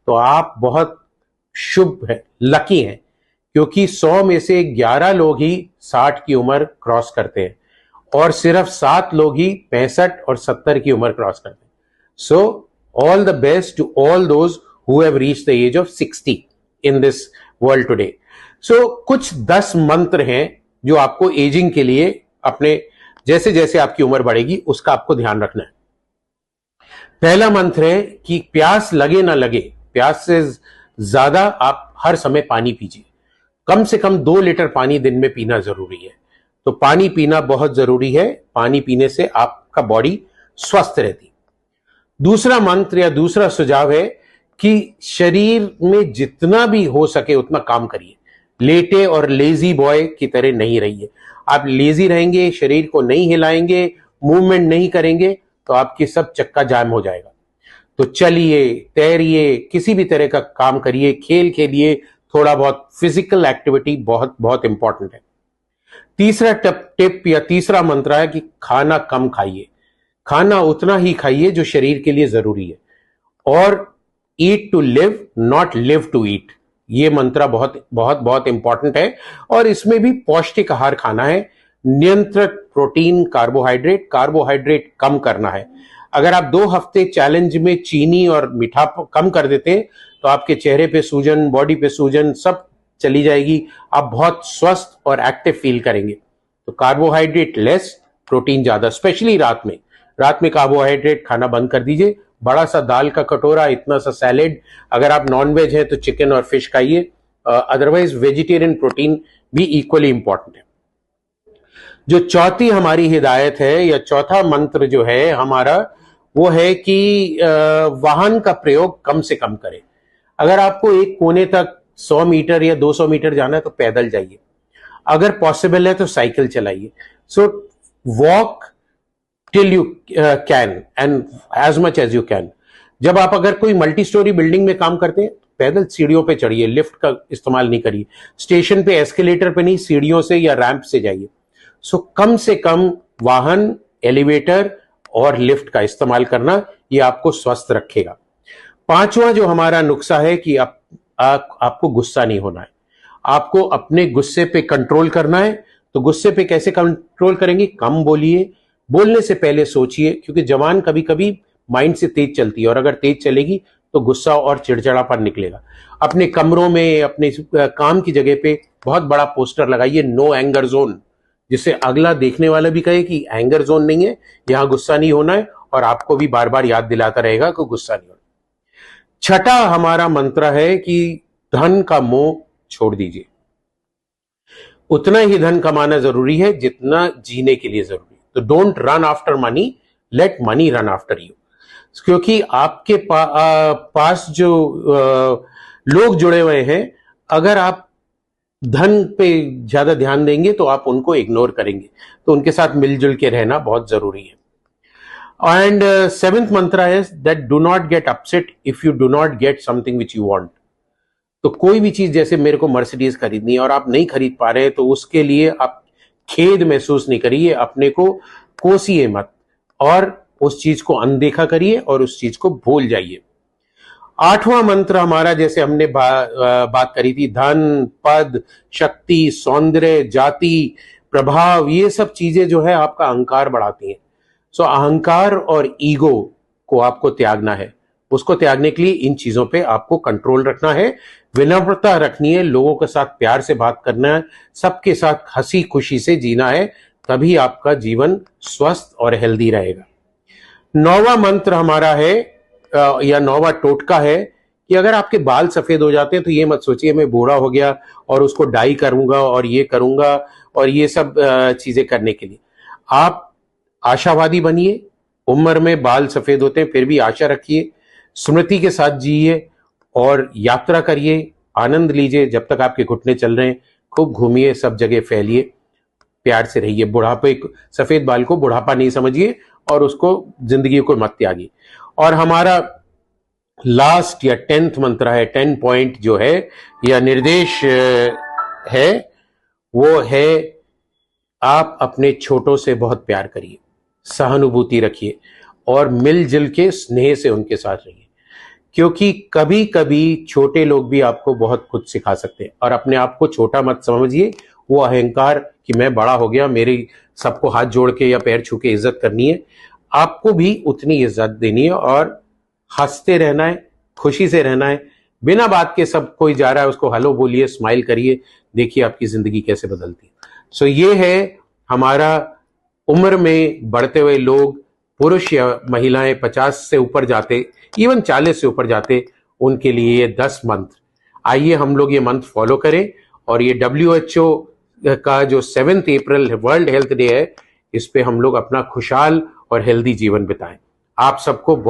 तो आप बहुत शुभ है, लकी हैं, क्योंकि 100 में से 11 लोग ही 60 की उम्र क्रॉस करते हैं और सिर्फ 7 लोग ही 65 और 70 की उम्र क्रॉस करते हैं. So all the best to all those who have reached the age of 60 in this world today. So कुछ 10 मंत्र हैं जो आपको एजिंग के लिए अपने जैसे जैसे आपकी उम्र बढ़ेगी उसका आपको ध्यान रखना है. पहला मंत्र है कि प्यास लगे ना लगे, प्यास से ज्यादा आप हर समय पानी पीजिए. कम से कम 2 लीटर पानी दिन में पीना जरूरी है. तो पानी पीना बहुत जरूरी है. पानी पीने से आपका बॉडी स्वस्थ रहती. दूसरा मंत्र या दूसरा सुझाव है कि शरीर में जितना भी हो सके उतना काम करिए. लेटे और लेजी बॉय की तरह नहीं रहिए. आप लेजी रहेंगे, शरीर को नहीं हिलाएंगे, मूवमेंट नहीं करेंगे तो आपकी सब चक्का जाम हो जाएगा. तो चलिए, तैरिए, किसी भी तरह का काम करिए, खेल खेलिए, थोड़ा बहुत फिजिकल एक्टिविटी बहुत बहुत इंपॉर्टेंट है. तीसरा टिप या तीसरा मंत्र है कि खाना कम खाइए. खाना उतना ही खाइए जो शरीर के लिए जरूरी है. और eat to live, not live to eat. ये मंत्र बहुत बहुत बहुत इंपॉर्टेंट है. और इसमें भी पौष्टिक आहार खाना है. नियंत्रित प्रोटीन, कार्बोहाइड्रेट कम करना है. अगर आप 2 हफ्ते चैलेंज में चीनी और मीठा कम कर देते हैं तो आपके चेहरे पे सूजन, बॉडी पे सूजन सब चली जाएगी. आप बहुत स्वस्थ और एक्टिव फील करेंगे. तो कार्बोहाइड्रेट लेस, प्रोटीन ज्यादा, स्पेशली रात में. रात में कार्बोहाइड्रेट खाना बंद कर दीजिए. बड़ा सा दाल का कटोरा, इतना सा सैलेड. अगर आप नॉन वेज है तो चिकन और फिश खाइए. अदरवाइज वेजिटेरियन प्रोटीन भी इक्वली इंपॉर्टेंट है. जो चौथी हमारी हिदायत है या चौथा मंत्र जो है हमारा, वो है कि वाहन का प्रयोग कम से कम करें. अगर आपको एक कोने तक 100 मीटर या 200 मीटर जाना है तो पैदल जाइए. अगर पॉसिबल है तो साइकिल चलाइए. So walk till you can and as much as you can. जब आप अगर कोई मल्टी स्टोरी बिल्डिंग में काम करते हैं पैदल सीढ़ियों पे चढ़िए, लिफ्ट का इस्तेमाल नहीं करिए. स्टेशन पे एस्केलेटर पे नहीं, सीढ़ियों से या रैंप से जाइए. सो कम से कम वाहन, एलिवेटर और लिफ्ट का इस्तेमाल करना, ये आपको स्वस्थ रखेगा. पांचवा जो हमारा नुस्खा है कि आपको गुस्सा नहीं होना है. आपको अपने गुस्से पे कंट्रोल करना है. तो गुस्से पे कैसे कंट्रोल करेंगे? कम बोलिए. बोलने से पहले सोचिए, क्योंकि जबान कभी कभी माइंड से तेज चलती है और अगर तेज चलेगी तो गुस्सा और चिड़चिड़ापन निकलेगा. अपने कमरों में, अपने काम की जगह पे बहुत बड़ा पोस्टर लगाइए, नो एंगर जोन, जिससे अगला देखने वाला भी कहे कि एंगर जोन नहीं है, यहां गुस्सा नहीं होना है. और आपको भी बार बार याद दिलाता रहेगा कि गुस्सा नहीं होना. छठा हमारा मंत्र है कि धन का मोह छोड़ दीजिए. उतना ही धन कमाना जरूरी है जितना जीने के लिए जरूरी है. तो don't run after money, late money run after you. क्योंकि आपके पास जो लोग जुड़े हुए हैं, अगर आप धन पे ज्यादा ध्यान देंगे तो आप उनको इग्नोर करेंगे. तो उनके साथ मिलजुल के रहना बहुत जरूरी है. एंड 7th मंत्र है that do not get upset if you do not get something which you want. तो कोई भी चीज, जैसे मेरे को मर्सिडीज खरीदनी है और आप नहीं खरीद पा रहे हैं तो उसके लिए आप खेद महसूस नहीं करिए. अपने को कोसिए मत और उस चीज को अनदेखा करिए और उस चीज को भूल जाइए. 8वां मंत्र हमारा, जैसे हमने बात करी थी, धन, पद, शक्ति, सौंदर्य, जाति, प्रभाव, ये सब चीजें जो है आपका अहंकार बढ़ाती हैं. सो अहंकार और ईगो को आपको त्यागना है. उसको त्यागने के लिए इन चीजों पे आपको कंट्रोल रखना है. विनम्रता रखनी है, लोगों के साथ प्यार से बात करना है, सबके साथ हंसी खुशी से जीना है. तभी आपका जीवन स्वस्थ और हेल्दी रहेगा. 9वां मंत्र हमारा है या 9वां टोटका है कि अगर आपके बाल सफेद हो जाते हैं तो ये मत सोचिए मैं बूढ़ा हो गया और उसको डाई करूंगा और ये करूंगा और ये सब चीजें करने के लिए. आप आशावादी बनिए. उम्र में बाल सफेद होते हैं फिर भी आशा रखिए. स्मृति के साथ जिए और यात्रा करिए, आनंद लीजिए. जब तक आपके घुटने चल रहे हैं खूब घूमिए, सब जगह फैलिए, प्यार से रहिए. बुढ़ापे, सफेद बाल को बुढ़ापा नहीं समझिए और उसको जिंदगी को मत त्यागिए. और हमारा लास्ट या 10th मंत्र है, 10 पॉइंट जो है या निर्देश है, वो है आप अपने छोटों से बहुत प्यार करिए, सहानुभूति रखिए और मिलजुल के स्नेह से उनके साथ रहिए. क्योंकि कभी कभी छोटे लोग भी आपको बहुत कुछ सिखा सकते हैं। और अपने आप को छोटा मत समझिए, वो अहंकार कि मैं बड़ा हो गया, मेरी सबको हाथ जोड़ के या पैर छू के इज्जत करनी है। आपको भी उतनी इज्जत देनी है और हंसते रहना है, खुशी से रहना है। बिना बात के सब कोई जा रहा है उसको हेलो बोलिए, स्माइल करिए, देखिए आपकी जिंदगी कैसे बदलती है। सो ये है हमारा उम्र में बढ़ते हुए लोग, पुरुष या महिलाएं 50 से ऊपर जाते, इवन 40 से ऊपर जाते, उनके लिए ये 10 मंत्र। आइए हम लोग ये मंत्र फॉलो करें और ये WHO का जो 7 अप्रैल वर्ल्ड हेल्थ डे है, इस पे हम लोग अपना खुशहाल और हेल्दी जीवन बिताएं। आप सबको